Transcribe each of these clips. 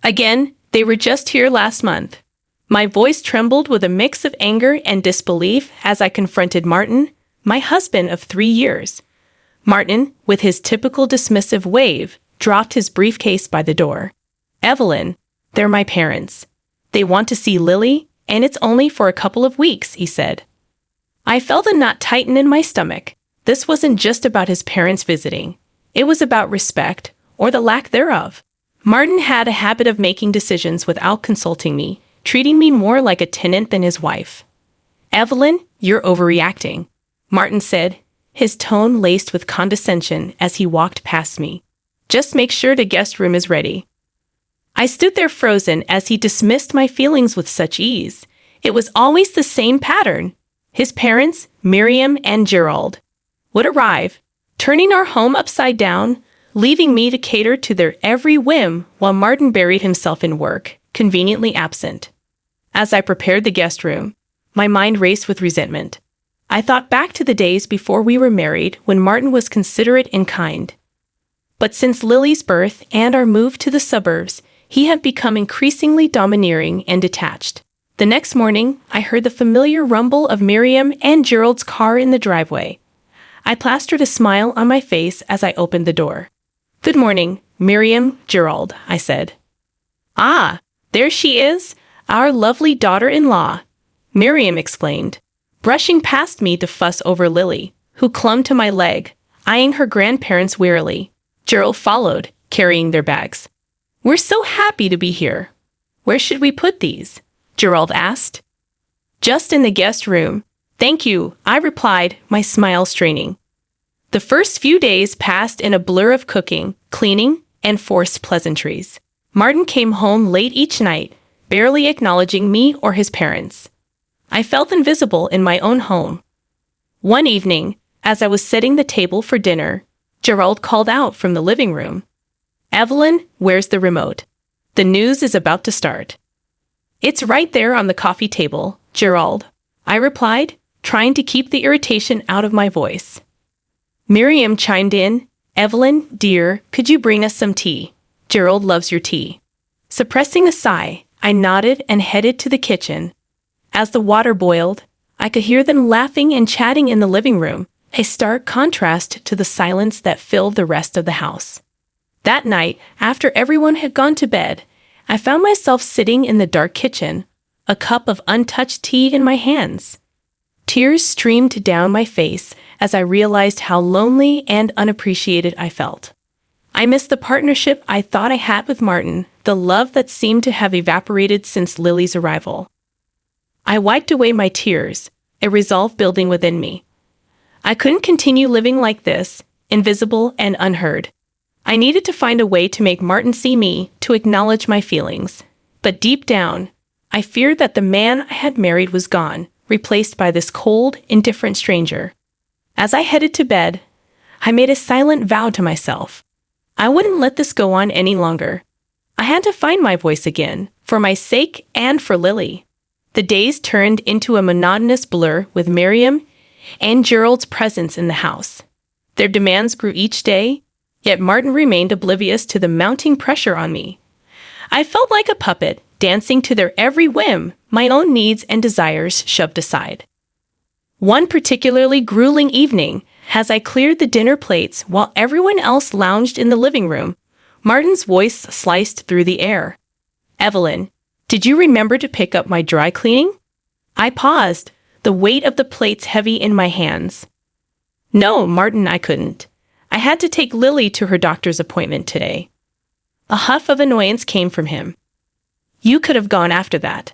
Again, they were just here last month. My voice trembled with a mix of anger and disbelief as I confronted Martin, my husband of 3 years. Martin, with his typical dismissive wave, dropped his briefcase by the door. "Evelyn, they're my parents. They want to see Lily, and it's only for a couple of weeks," he said. I felt a knot tighten in my stomach. This wasn't just about his parents visiting. It was about respect, or the lack thereof. Martin had a habit of making decisions without consulting me, treating me more like a tenant than his wife. "Evelyn, you're overreacting," Martin said, his tone laced with condescension as he walked past me. "Just make sure the guest room is ready." I stood there frozen as he dismissed my feelings with such ease. It was always the same pattern. His parents, Miriam and Gerald, would arrive, turning our home upside down, leaving me to cater to their every whim while Martin buried himself in work, conveniently absent. As I prepared the guest room, my mind raced with resentment. I thought back to the days before we were married when Martin was considerate and kind. But since Lily's birth and our move to the suburbs, he had become increasingly domineering and detached. The next morning, I heard the familiar rumble of Miriam and Gerald's car in the driveway. I plastered a smile on my face as I opened the door. "Good morning, Miriam, Gerald," I said. "Ah, there she is, our lovely daughter-in-law," Miriam exclaimed, brushing past me to fuss over Lily, who clung to my leg, eyeing her grandparents wearily. Gerald followed, carrying their bags. "We're so happy to be here. Where should we put these?" Gerald asked. "Just in the guest room. Thank you," I replied, my smile straining. The first few days passed in a blur of cooking, cleaning, and forced pleasantries. Martin came home late each night, barely acknowledging me or his parents. I felt invisible in my own home. One evening, as I was setting the table for dinner, Gerald called out from the living room. "Evelyn, where's the remote? The news is about to start." "It's right there on the coffee table, Gerald," I replied, trying to keep the irritation out of my voice. Miriam chimed in, "Evelyn, dear, could you bring us some tea? Gerald loves your tea." Suppressing a sigh, I nodded and headed to the kitchen. As the water boiled, I could hear them laughing and chatting in the living room, a stark contrast to the silence that filled the rest of the house. That night, after everyone had gone to bed, I found myself sitting in the dark kitchen, a cup of untouched tea in my hands. Tears streamed down my face as I realized how lonely and unappreciated I felt. I missed the partnership I thought I had with Martin, the love that seemed to have evaporated since Lily's arrival. I wiped away my tears, a resolve building within me. I couldn't continue living like this, invisible and unheard. I needed to find a way to make Martin see me, to acknowledge my feelings. But deep down, I feared that the man I had married was gone, replaced by this cold, indifferent stranger. As I headed to bed, I made a silent vow to myself. I wouldn't let this go on any longer. I had to find my voice again, for my sake and for Lily. The days turned into a monotonous blur with Miriam and Gerald's presence in the house. Their demands grew each day, yet Martin remained oblivious to the mounting pressure on me. I felt like a puppet, dancing to their every whim, my own needs and desires shoved aside. One particularly grueling evening, as I cleared the dinner plates while everyone else lounged in the living room, Martin's voice sliced through the air. "Evelyn, did you remember to pick up my dry cleaning?" I paused, the weight of the plates heavy in my hands. "No, Martin, I couldn't. I had to take Lily to her doctor's appointment today." A huff of annoyance came from him. "You could have gone after that.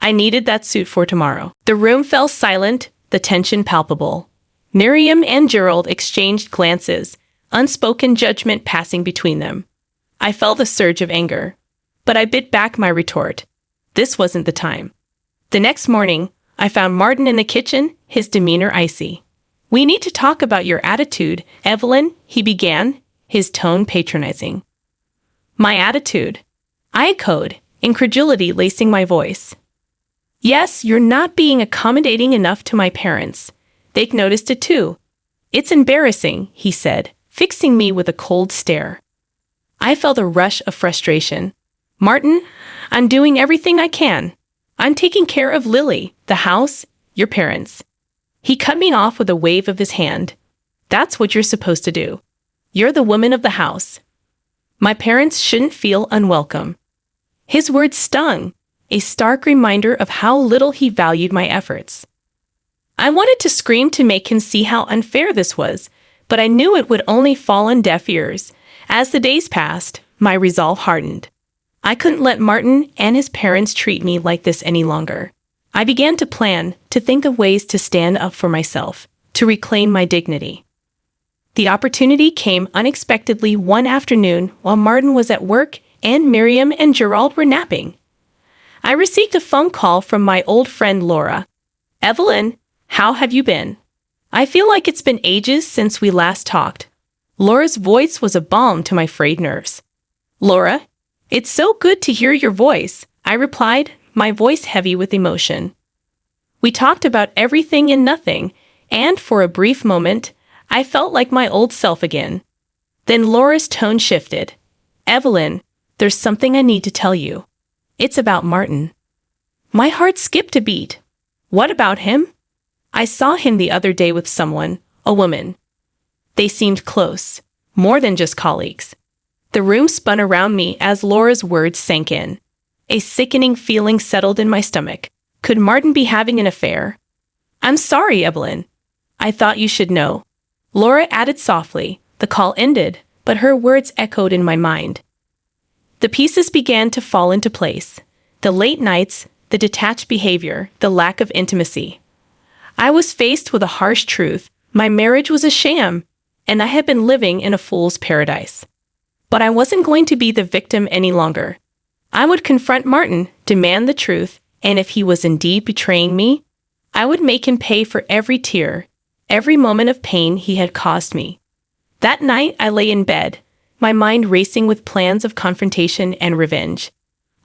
I needed that suit for tomorrow." The room fell silent, the tension palpable. Miriam and Gerald exchanged glances, unspoken judgment passing between them. I felt a surge of anger, but I bit back my retort. This wasn't the time. The next morning, I found Martin in the kitchen, his demeanor icy. "We need to talk about your attitude, Evelyn," he began, his tone patronizing. "My attitude?" I echoed, incredulity lacing my voice. "Yes, you're not being accommodating enough to my parents. They've noticed it too." "It's embarrassing," he said, fixing me with a cold stare. I felt a rush of frustration. Martin, I'm doing everything I can. I'm taking care of Lily, the house, your parents. He cut me off with a wave of his hand. That's what you're supposed to do. You're the woman of the house. My parents shouldn't feel unwelcome. His words stung, a stark reminder of how little he valued my efforts. I wanted to scream to make him see how unfair this was, but I knew it would only fall on deaf ears. As the days passed, my resolve hardened. I couldn't let Martin and his parents treat me like this any longer. I began to plan, to think of ways to stand up for myself, to reclaim my dignity. The opportunity came unexpectedly one afternoon while Martin was at work and Miriam and Gerald were napping. I received a phone call from my old friend Laura. "Evelyn, how have you been? I feel like it's been ages since we last talked." Laura's voice was a balm to my frayed nerves. "Laura, it's so good to hear your voice," I replied, my voice heavy with emotion. We talked about everything and nothing, and for a brief moment, I felt like my old self again. Then Laura's tone shifted. "Evelyn, there's something I need to tell you. It's about Martin." My heart skipped a beat. "What about him?" "I saw him the other day with someone, a woman. They seemed close, more than just colleagues." The room spun around me as Laura's words sank in. A sickening feeling settled in my stomach. Could Martin be having an affair? "I'm sorry, Evelyn. I thought you should know." Laura added softly. The call ended, but her words echoed in my mind. The pieces began to fall into place. The late nights, the detached behavior, the lack of intimacy. I was faced with a harsh truth. My marriage was a sham, and I had been living in a fool's paradise. But I wasn't going to be the victim any longer. I would confront Martin, demand the truth, and if he was indeed betraying me, I would make him pay for every tear, every moment of pain he had caused me. That night I lay in bed, my mind racing with plans of confrontation and revenge.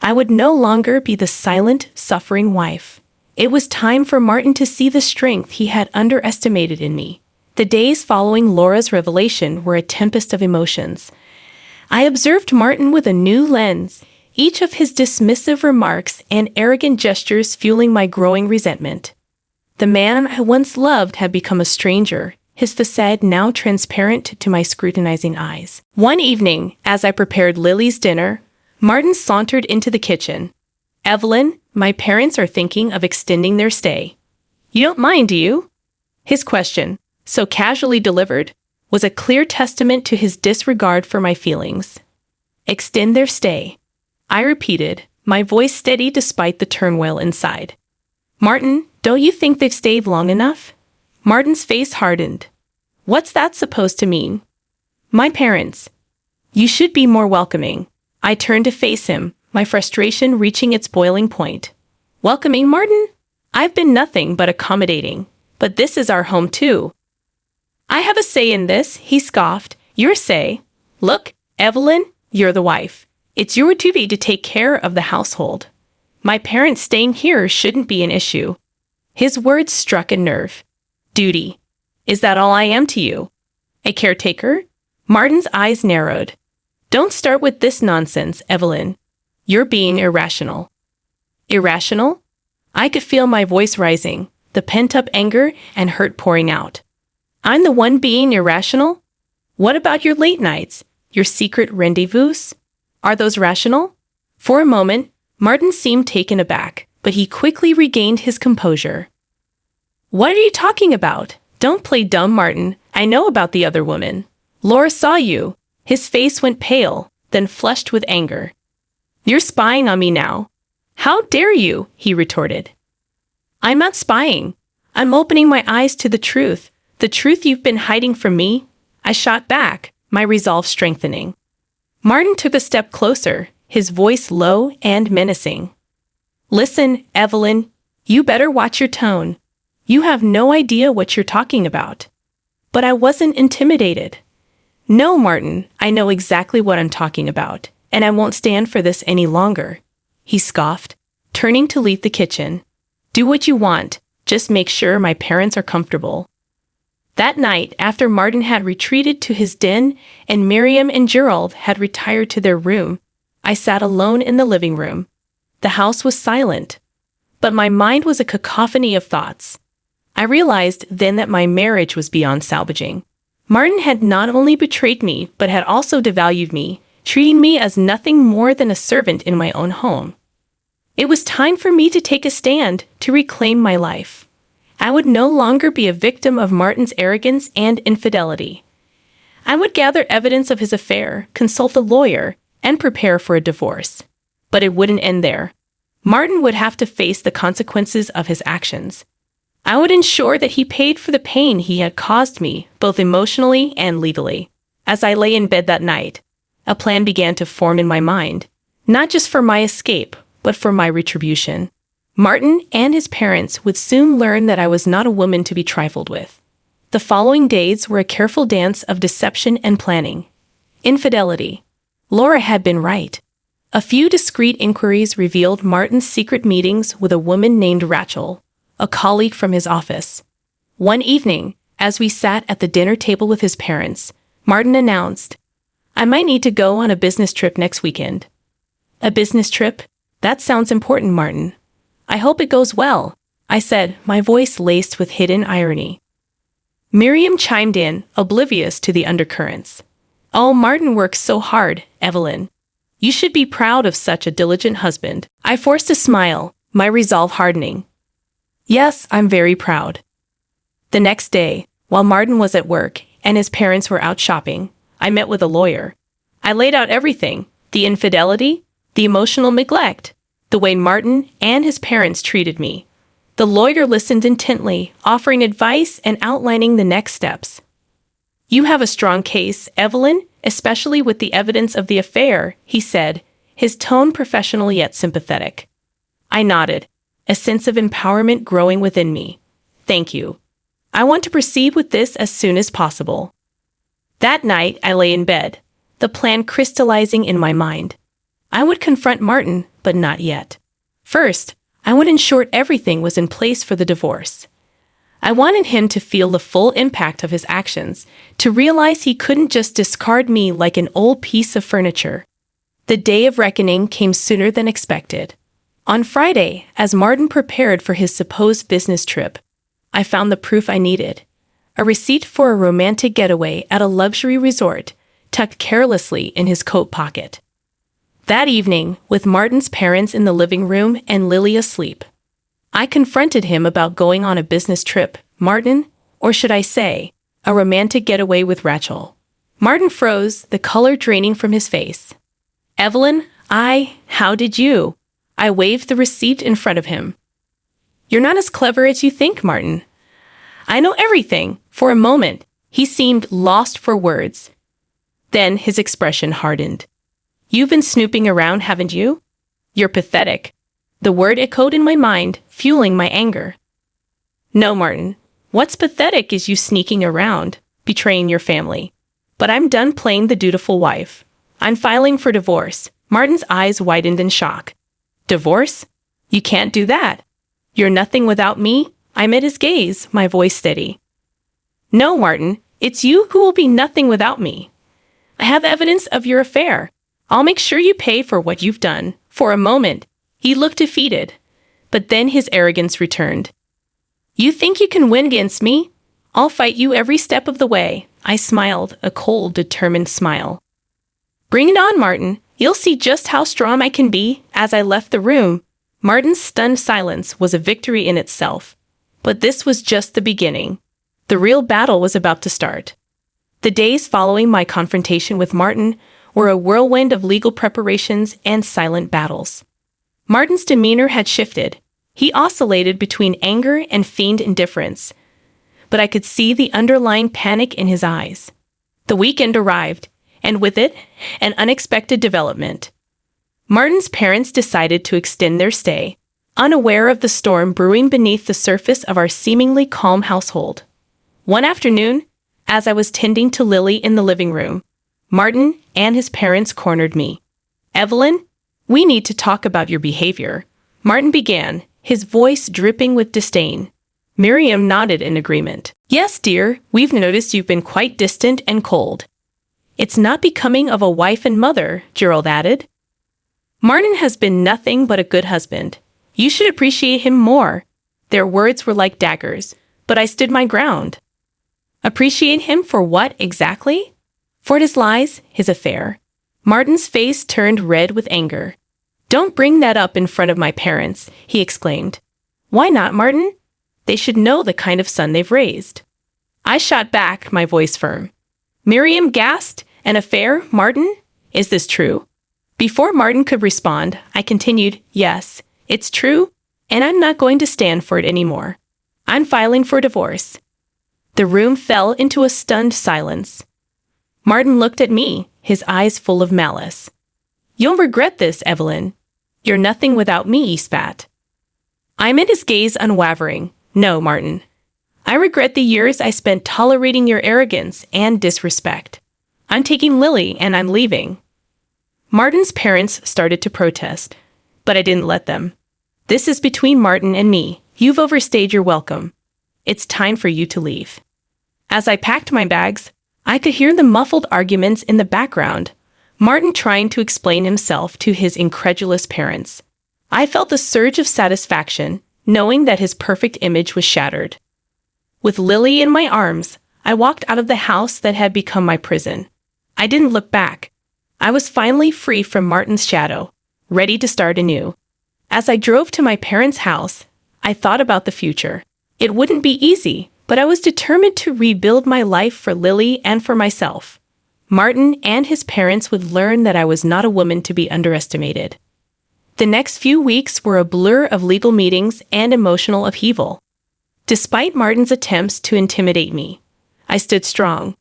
I would no longer be the silent, suffering wife. It was time for Martin to see the strength he had underestimated in me. The days following Laura's revelation were a tempest of emotions. I observed Martin with a new lens, each of his dismissive remarks and arrogant gestures fueling my growing resentment. The man I once loved had become a stranger, his facade now transparent to my scrutinizing eyes. One evening, as I prepared Lily's dinner, Martin sauntered into the kitchen. "Evelyn, my parents are thinking of extending their stay. You don't mind, do you?" His question, so casually delivered, was a clear testament to his disregard for my feelings. "Extend their stay," I repeated, my voice steady despite the turmoil inside. "Martin, don't you think they've stayed long enough?" Martin's face hardened. "What's that supposed to mean?" "My parents. You should be more welcoming." I turned to face him, my frustration reaching its boiling point. "Welcoming, Martin? I've been nothing but accommodating, but this is our home too." "I have a say in this," he scoffed. "Your say? Look, Evelyn, you're the wife. It's your duty to take care of the household. My parents staying here shouldn't be an issue." His words struck a nerve. "Duty. Is that all I am to you? A caretaker?" Martin's eyes narrowed. "Don't start with this nonsense, Evelyn. You're being irrational." Irrational? I could feel my voice rising, the pent-up anger and hurt pouring out. "I'm the one being irrational? What about your late nights, your secret rendezvous? Are those rational?" For a moment, Martin seemed taken aback, but he quickly regained his composure. "What are you talking about? Don't play dumb, Martin. I know about the other woman. Laura saw you." His face went pale, then flushed with anger. "You're spying on me now." "How dare you?" he retorted. "I'm not spying. I'm opening my eyes to the truth you've been hiding from me." I shot back, my resolve strengthening. Martin took a step closer, his voice low and menacing. "Listen, Evelyn, you better watch your tone. You have no idea what you're talking about." But I wasn't intimidated. "No, Martin, I know exactly what I'm talking about, and I won't stand for this any longer," he scoffed, turning to leave the kitchen. "Do what you want, just make sure my parents are comfortable." That night, after Martin had retreated to his den and Miriam and Gerald had retired to their room, I sat alone in the living room. The house was silent, but my mind was a cacophony of thoughts. I realized then that my marriage was beyond salvaging. Martin had not only betrayed me, but had also devalued me, treating me as nothing more than a servant in my own home. It was time for me to take a stand, to reclaim my life. I would no longer be a victim of Martin's arrogance and infidelity. I would gather evidence of his affair, consult a lawyer, and prepare for a divorce. But it wouldn't end there. Martin would have to face the consequences of his actions. I would ensure that he paid for the pain he had caused me, both emotionally and legally. As I lay in bed that night, a plan began to form in my mind, not just for my escape, but for my retribution. Martin and his parents would soon learn that I was not a woman to be trifled with. The following days were a careful dance of deception and planning. Infidelity. Laura had been right. A few discreet inquiries revealed Martin's secret meetings with a woman named Rachel, a colleague from his office. One evening, as we sat at the dinner table with his parents, Martin announced, "I might need to go on a business trip next weekend." "A business trip? That sounds important, Martin. I hope it goes well," I said, my voice laced with hidden irony. Miriam chimed in, oblivious to the undercurrents. "Oh, Martin works so hard, Evelyn. You should be proud of such a diligent husband." I forced a smile, my resolve hardening. "Yes, I'm very proud." The next day, while Martin was at work and his parents were out shopping, I met with a lawyer. I laid out everything: the infidelity, the emotional neglect, the way Martin and his parents treated me. The lawyer listened intently, offering advice and outlining the next steps. "You have a strong case, Evelyn, especially with the evidence of the affair," he said, his tone professional yet sympathetic. I nodded, a sense of empowerment growing within me. "Thank you. I want to proceed with this as soon as possible." That night, I lay in bed, the plan crystallizing in my mind. I would confront Martin, but not yet. First, I would ensure everything was in place for the divorce. I wanted him to feel the full impact of his actions, to realize he couldn't just discard me like an old piece of furniture. The day of reckoning came sooner than expected. On Friday, as Martin prepared for his supposed business trip, I found the proof I needed: a receipt for a romantic getaway at a luxury resort, tucked carelessly in his coat pocket. That evening, with Martin's parents in the living room and Lily asleep, I confronted him about going on a business trip, Martin, or should I say, a romantic getaway with Rachel. Martin froze, the color draining from his face. "Evelyn, how did you?" I waved the receipt in front of him. "You're not as clever as you think, Martin. I know everything." For a moment, he seemed lost for words. Then his expression hardened. "You've been snooping around, haven't you? You're pathetic." The word echoed in my mind, fueling my anger. "No, Martin. What's pathetic is you sneaking around, betraying your family. But I'm done playing the dutiful wife. I'm filing for divorce." Martin's eyes widened in shock. "Divorce? You can't do that. You're nothing without me." I met his gaze, my voice steady. "No, Martin, it's you who will be nothing without me. I have evidence of your affair. I'll make sure you pay for what you've done." For a moment, he looked defeated, but then his arrogance returned. "You think you can win against me? I'll fight you every step of the way." I smiled, a cold, determined smile. "Bring it on, Martin. You'll see just how strong I can be." As I left the room, Martin's stunned silence was a victory in itself. But this was just the beginning. The real battle was about to start. The days following my confrontation with Martin were a whirlwind of legal preparations and silent battles. Martin's demeanor had shifted. He oscillated between anger and feigned indifference, but I could see the underlying panic in his eyes. The weekend arrived, and with it, an unexpected development. Martin's parents decided to extend their stay, unaware of the storm brewing beneath the surface of our seemingly calm household. One afternoon, as I was tending to Lily in the living room, Martin and his parents cornered me. "Evelyn, we need to talk about your behavior," Martin began, his voice dripping with disdain. Miriam nodded in agreement. "Yes, dear, we've noticed you've been quite distant and cold." "It's not becoming of a wife and mother," Gerald added. Martin has been nothing but a good husband. You should appreciate him more. Their words were like daggers, but I stood my ground. Appreciate him for what exactly? For his lies, his affair. Martin's face turned red with anger. Don't bring that up in front of my parents, he exclaimed. Why not, Martin? They should know the kind of son they've raised. I shot back, my voice firm. Miriam gasped, an affair, Martin? Is this true? Before Martin could respond, I continued, yes, it's true, and I'm not going to stand for it anymore. I'm filing for divorce. The room fell into a stunned silence. Martin looked at me, his eyes full of malice. You'll regret this, Evelyn. You're nothing without me, he spat. I met his gaze unwavering. No, Martin. I regret the years I spent tolerating your arrogance and disrespect. I'm taking Lily and I'm leaving. Martin's parents started to protest, but I didn't let them. This is between Martin and me. You've overstayed your welcome. It's time for you to leave. As I packed my bags, I could hear the muffled arguments in the background, Martin trying to explain himself to his incredulous parents. I felt a surge of satisfaction, knowing that his perfect image was shattered. With Lily in my arms, I walked out of the house that had become my prison. I didn't look back. I was finally free from Martin's shadow, ready to start anew. As I drove to my parents' house, I thought about the future. It wouldn't be easy, but I was determined to rebuild my life for Lily and for myself. Martin and his parents would learn that I was not a woman to be underestimated. The next few weeks were a blur of legal meetings and emotional upheaval. Despite Martin's attempts to intimidate me, I stood strong.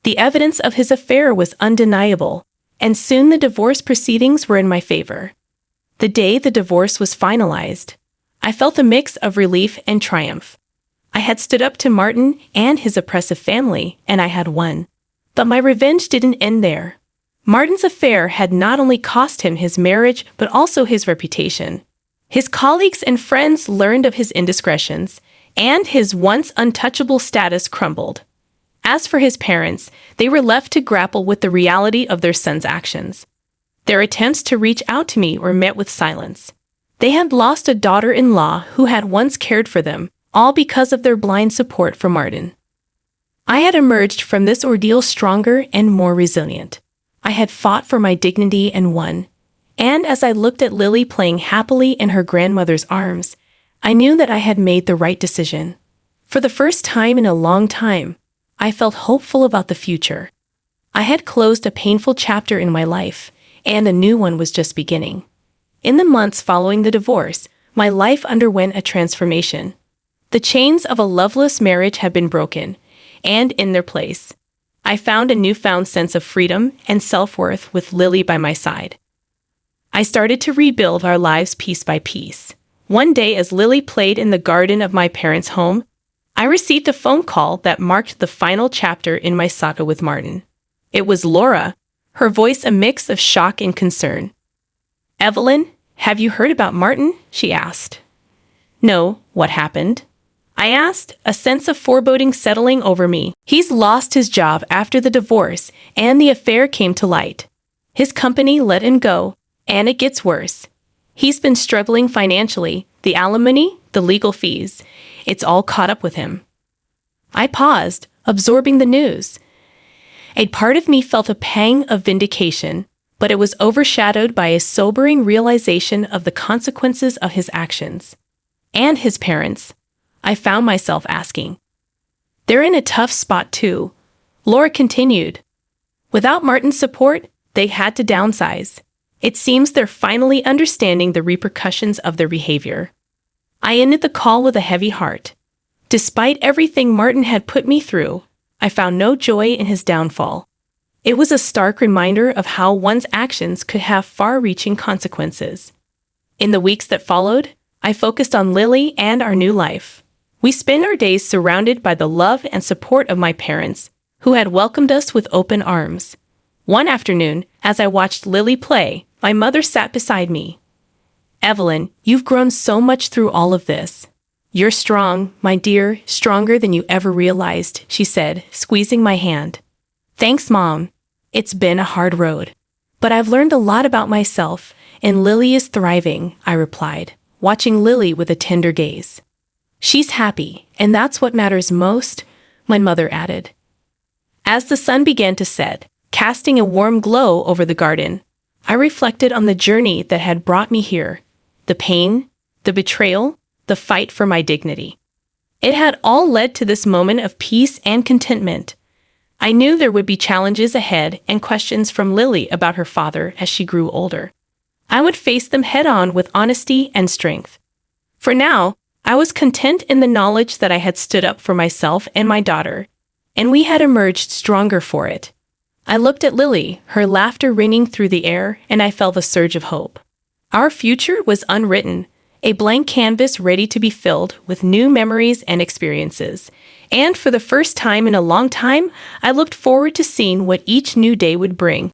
The evidence of his affair was undeniable, and soon the divorce proceedings were in my favor. The day the divorce was finalized, I felt a mix of relief and triumph. I had stood up to Martin and his oppressive family, and I had won. But my revenge didn't end there. Martin's affair had not only cost him his marriage, but also his reputation. His colleagues and friends learned of his indiscretions, and his once untouchable status crumbled. As for his parents, they were left to grapple with the reality of their son's actions. Their attempts to reach out to me were met with silence. They had lost a daughter-in-law who had once cared for them, all because of their blind support for Martin. I had emerged from this ordeal stronger and more resilient. I had fought for my dignity and won. And as I looked at Lily playing happily in her grandmother's arms, I knew that I had made the right decision. For the first time in a long time, I felt hopeful about the future. I had closed a painful chapter in my life, and a new one was just beginning. In the months following the divorce, my life underwent a transformation. The chains of a loveless marriage had been broken, and in their place, I found a newfound sense of freedom and self-worth with Lily by my side. I started to rebuild our lives piece by piece. One day, as Lily played in the garden of my parents' home, I received a phone call that marked the final chapter in my saga with Martin. It was Laura, her voice a mix of shock and concern. "Evelyn, have you heard about Martin?" she asked. "No, what happened?" I asked, a sense of foreboding settling over me. "He's lost his job after the divorce, and the affair came to light. His company let him go, and it gets worse. He's been struggling financially, the alimony, the legal fees. It's all caught up with him." I paused, absorbing the news. A part of me felt a pang of vindication, but it was overshadowed by a sobering realization of the consequences of his actions. And his parents, I found myself asking. They're in a tough spot too, Laura continued. Without Martin's support, they had to downsize. It seems they're finally understanding the repercussions of their behavior. I ended the call with a heavy heart. Despite everything Martin had put me through, I found no joy in his downfall. It was a stark reminder of how one's actions could have far-reaching consequences. In the weeks that followed, I focused on Lily and our new life. We spent our days surrounded by the love and support of my parents, who had welcomed us with open arms. One afternoon, as I watched Lily play, my mother sat beside me. "Evelyn, you've grown so much through all of this. You're strong, my dear, stronger than you ever realized," she said, squeezing my hand. "Thanks, Mom. It's been a hard road. But I've learned a lot about myself, and Lily is thriving," I replied, watching Lily with a tender gaze. "She's happy, and that's what matters most," my mother added. As the sun began to set, casting a warm glow over the garden, I reflected on the journey that had brought me here, the pain, the betrayal, the fight for my dignity. It had all led to this moment of peace and contentment. I knew there would be challenges ahead and questions from Lily about her father as she grew older. I would face them head-on with honesty and strength. For now, I was content in the knowledge that I had stood up for myself and my daughter, and we had emerged stronger for it. I looked at Lily, her laughter ringing through the air, and I felt a surge of hope. Our future was unwritten, a blank canvas ready to be filled with new memories and experiences. And for the first time in a long time, I looked forward to seeing what each new day would bring.